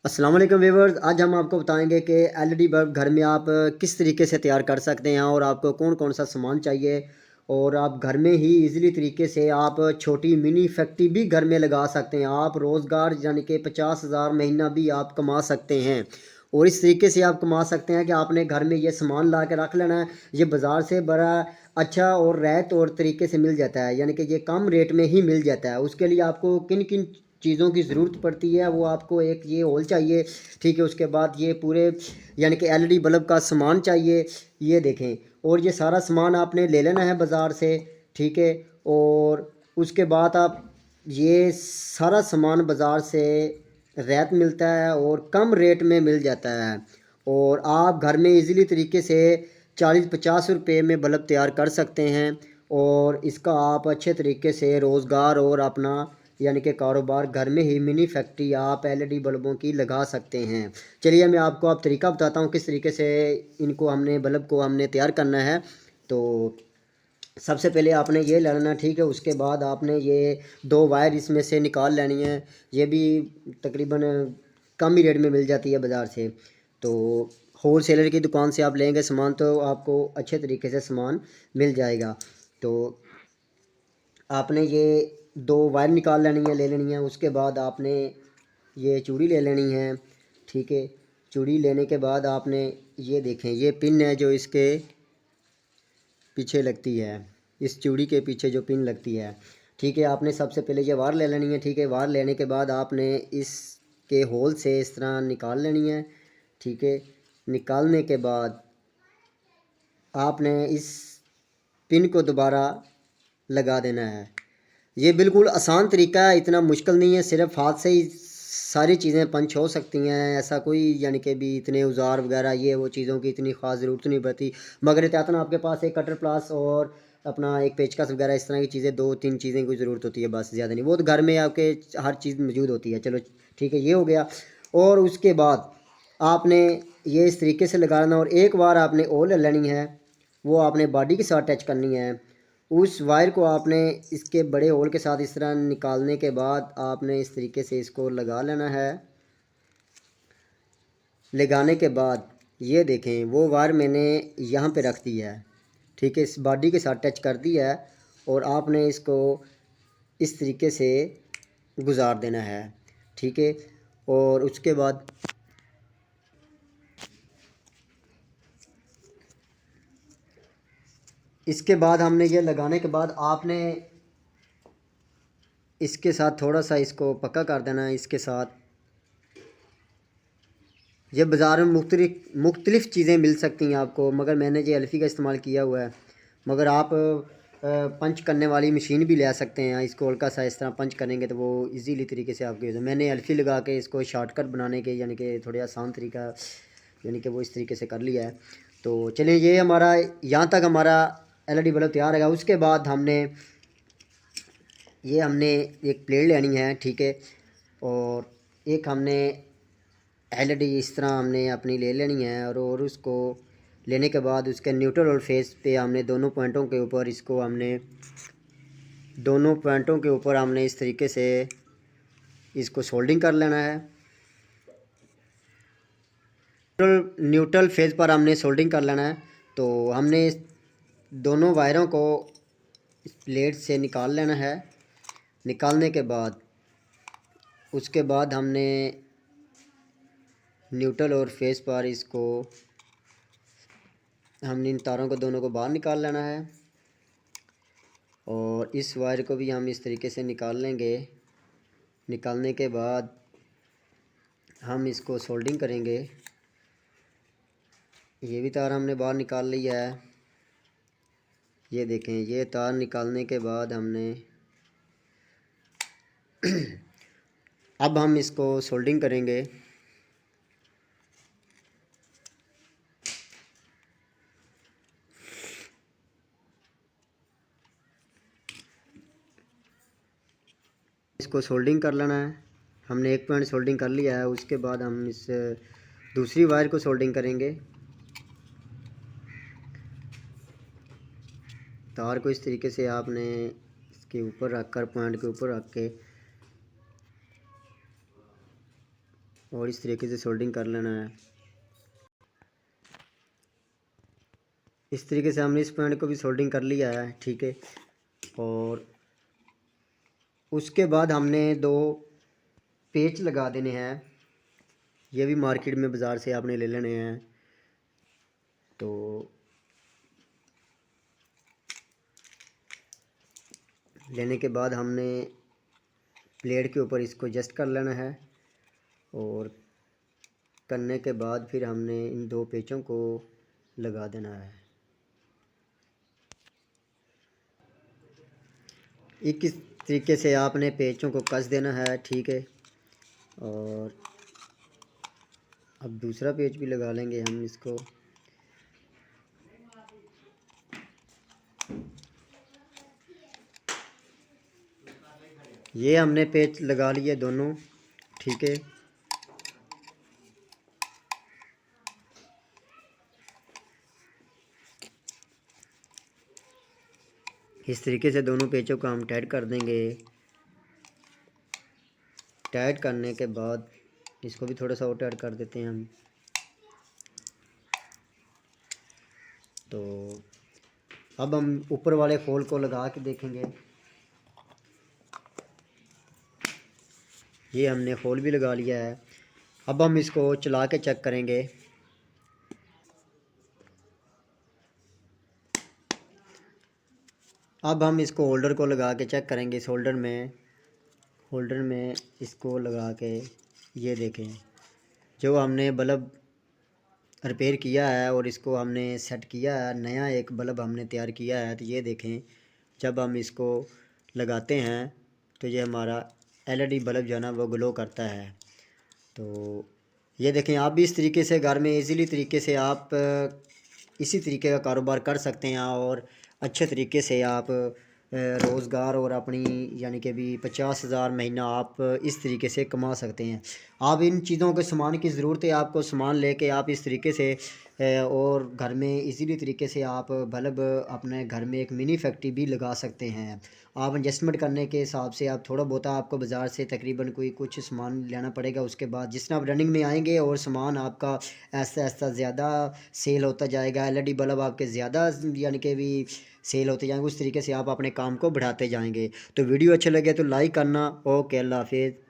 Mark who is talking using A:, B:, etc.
A: अस्सलाम वालेकुम व्यूअर्स। आज हम आपको बताएंगे कि एलईडी बल्ब घर में आप किस तरीके से तैयार कर सकते हैं और आपको कौन कौन सा सामान चाहिए। और आप घर में ही इजीली तरीके से आप छोटी मिनी फैक्ट्री भी घर में लगा सकते हैं। आप रोज़गार यानी कि 50,000 महीना भी आप कमा सकते हैं। और इस तरीके से आप कमा सकते हैं कि आपने घर में ये सामान ला के रख लेना है। ये बाज़ार से बड़ा अच्छा और रैत और तरीके से मिल जाता है, यानी कि ये कम रेट में ही मिल जाता है। उसके लिए आपको किन किन चीज़ों की ज़रूरत पड़ती है, वो आपको एक ये होल चाहिए, ठीक है। उसके बाद ये पूरे यानी कि एलईडी बल्ब का सामान चाहिए, ये देखें। और ये सारा सामान आपने ले लेना है बाज़ार से, ठीक है। और उसके बाद आप ये सारा सामान बाज़ार से रैत मिलता है और कम रेट में मिल जाता है। और आप घर में इजीली तरीके से 40-50 रुपये में बल्ब तैयार कर सकते हैं। और इसका आप अच्छे तरीके से रोज़गार और अपना यानी कि कारोबार घर में ही मिनी फैक्ट्री आप एलईडी बल्बों की लगा सकते हैं। चलिए मैं आपको अब तरीका बताता हूँ किस तरीके से इनको हमने बल्ब को हमने तैयार करना है। तो सबसे पहले आपने ये ले लेना, ठीक है। उसके बाद आपने ये दो वायर इसमें से निकाल लेनी है। ये भी तकरीबन कम ही रेट में मिल जाती है बाज़ार से। तो होल सेलर की दुकान से आप लेंगे सामान तो आपको अच्छे तरीके से सामान मिल जाएगा। तो आपने ये दो वायर निकाल लेनी है, ले लेनी है। उसके बाद आपने ये चूड़ी ले लेनी है, ठीक है। चूड़ी लेने के बाद आपने ये देखें, ये पिन है जो इसके पीछे लगती है, इस चूड़ी के पीछे जो पिन लगती है, ठीक है। आपने सबसे पहले ये वार ले लेनी है, ठीक है। वार लेने के बाद आपने इसके होल से इस तरह निकाल लेनी है, ठीक है। निकालने के बाद आपने इस पिन को दोबारा लगा देना है। ये बिल्कुल आसान तरीका है, इतना मुश्किल नहीं है। सिर्फ हाथ से ही सारी चीज़ें पंच हो सकती हैं, ऐसा कोई यानी कि भी इतने औजार वगैरह ये वो चीज़ों की इतनी ख़ास ज़रूरत नहीं पड़ती। मगर एहतियातन आपके पास एक कटर प्लास और अपना एक पेचकस वगैरह इस तरह की चीज़ें 2-3 चीज़ें की ज़रूरत होती है, बस ज़्यादा नहीं। वो तो घर में आपके हर चीज़ मौजूद होती है। चलो ठीक है, ये हो गया। और उसके बाद आपने ये इस तरीके से लगाना और एक बार आपने और लेनी है, वो आपने बॉडी के साथ टच करनी है। उस वायर को आपने इसके बड़े होल के साथ इस तरह निकालने के बाद आपने इस तरीके से इसको लगा लेना है। लगाने के बाद ये देखें, वो वायर मैंने यहाँ पे रख दी है, ठीक है। इस बॉडी के साथ टच कर दी है और आपने इसको इस तरीके से गुजार देना है, ठीक है। और उसके बाद इसके बाद हमने ये लगाने के बाद आपने इसके साथ थोड़ा सा इसको पक्का कर देना है। इसके साथ ये बाज़ार में मुख्तलिफ़ चीज़ें मिल सकती हैं आपको, मगर मैंने ये एल्फ़ी का इस्तेमाल किया हुआ है। मगर आप पंच करने वाली मशीन भी ले सकते हैं। इसको हल्का सा इस तरह पंच करेंगे तो वो इजीली तरीके से आपके मैंने एल्फ़ी लगा के इसको शॉर्टकट बनाने के यानी कि थोड़ा आसान तरीका यानी कि वो इस तरीके से कर लिया है। तो चलिए, ये हमारा यहाँ तक हमारा एलईडी बल्ब तैयार है। उसके बाद हमने एक प्लेट लेनी है, ठीक है। और एक हमने एलईडी इस तरह हमने अपनी ले लेनी है। और उसको लेने के बाद उसके न्यूट्रल और फेस पे हमने दोनों पॉइंटों के ऊपर इस तरीके से इसको सोल्डिंग कर लेना है। न्यूट्रल फेस पर हमने सोल्डिंग कर लेना है। तो हमने इस दोनों वायरों को इस प्लेट से निकाल लेना है। निकालने के बाद उसके बाद हमने न्यूट्रल और फेस पर हमने इन तारों को दोनों को बाहर निकाल लेना है। और इस वायर को भी हम इस तरीके से निकाल लेंगे। निकालने के बाद हम इसको सोल्डिंग करेंगे। ये भी तार हमने बाहर निकाल लिया है। ये देखें, ये तार निकालने के बाद अब हम इसको सोल्डिंग करेंगे। इसको सोल्डिंग कर लेना है। हमने एक पॉइंट सोल्डिंग कर लिया है। उसके बाद हम इस दूसरी वायर को सोल्डिंग करेंगे। तार को इस तरीके से आपने इसके ऊपर रख कर, पॉइंट के ऊपर रख के और इस तरीके से सोल्डिंग कर लेना है। इस तरीके से हमने इस पॉइंट को भी सोल्डिंग कर लिया है, ठीक है। और उसके बाद हमने 2 पेच लगा देने हैं। ये भी मार्केट में बाज़ार से आपने ले लेने हैं। तो लेने के बाद हमने प्लेट के ऊपर इसको एडजस्ट कर लेना है। और करने के बाद फिर हमने इन 2 पेचों को लगा देना है। इस तरीके से आपने पेचों को कस देना है, ठीक है। और अब दूसरा पेच भी लगा लेंगे हम इसको। ये हमने पेच लगा लिए दोनों, ठीक है। इस तरीके से दोनों पेचों को हम टाइट कर देंगे। टाइट करने के बाद इसको भी थोड़ा सा और टाइट कर देते हैं हम। तो अब हम ऊपर वाले फोल्ड को लगा के देखेंगे। ये हमने फोल्ड भी लगा लिया है। अब हम इसको चला के चेक करेंगे। अब हम इसको होल्डर को लगा के चेक करेंगे। इस होल्डर में इसको लगा के ये देखें, जो हमने बल्ब रिपेयर किया है और इसको हमने सेट किया है, नया एक बल्ब हमने तैयार किया है। तो ये देखें, जब हम इसको लगाते हैं तो ये हमारा एलईडी बल्ब जो है ना वो ग्लो करता है। तो ये देखें, आप भी इस तरीके से घर में इजीली तरीके से आप इसी तरीके का कारोबार कर सकते हैं और अच्छे तरीके से आप रोज़गार और अपनी यानी कि भी 50,000 महीना आप इस तरीके से कमा सकते हैं। आप इन चीज़ों के सामान की ज़रूरत है, आपको सामान लेके आप इस तरीके से और घर में इजीली तरीके से आप बल्ब अपने घर में एक मिनी फैक्ट्री भी लगा सकते हैं। आप इन्वेस्टमेंट करने के हिसाब से आप थोड़ा बहुत आपको बाज़ार से तकरीबन कोई कुछ सामान लेना पड़ेगा। उसके बाद जिस तरह आप रनिंग में आएंगे और सामान आपका ऐसा ऐसा ज़्यादा सेल होता जाएगा, एलईडी बल्ब आपके ज़्यादा यानी कि भी सेल होते जाएंगे, उस तरीके से आप अपने काम को बढ़ाते जाएंगे। तो वीडियो अच्छे लगे तो लाइक करना। ओके, अल्लाह हाफिज़।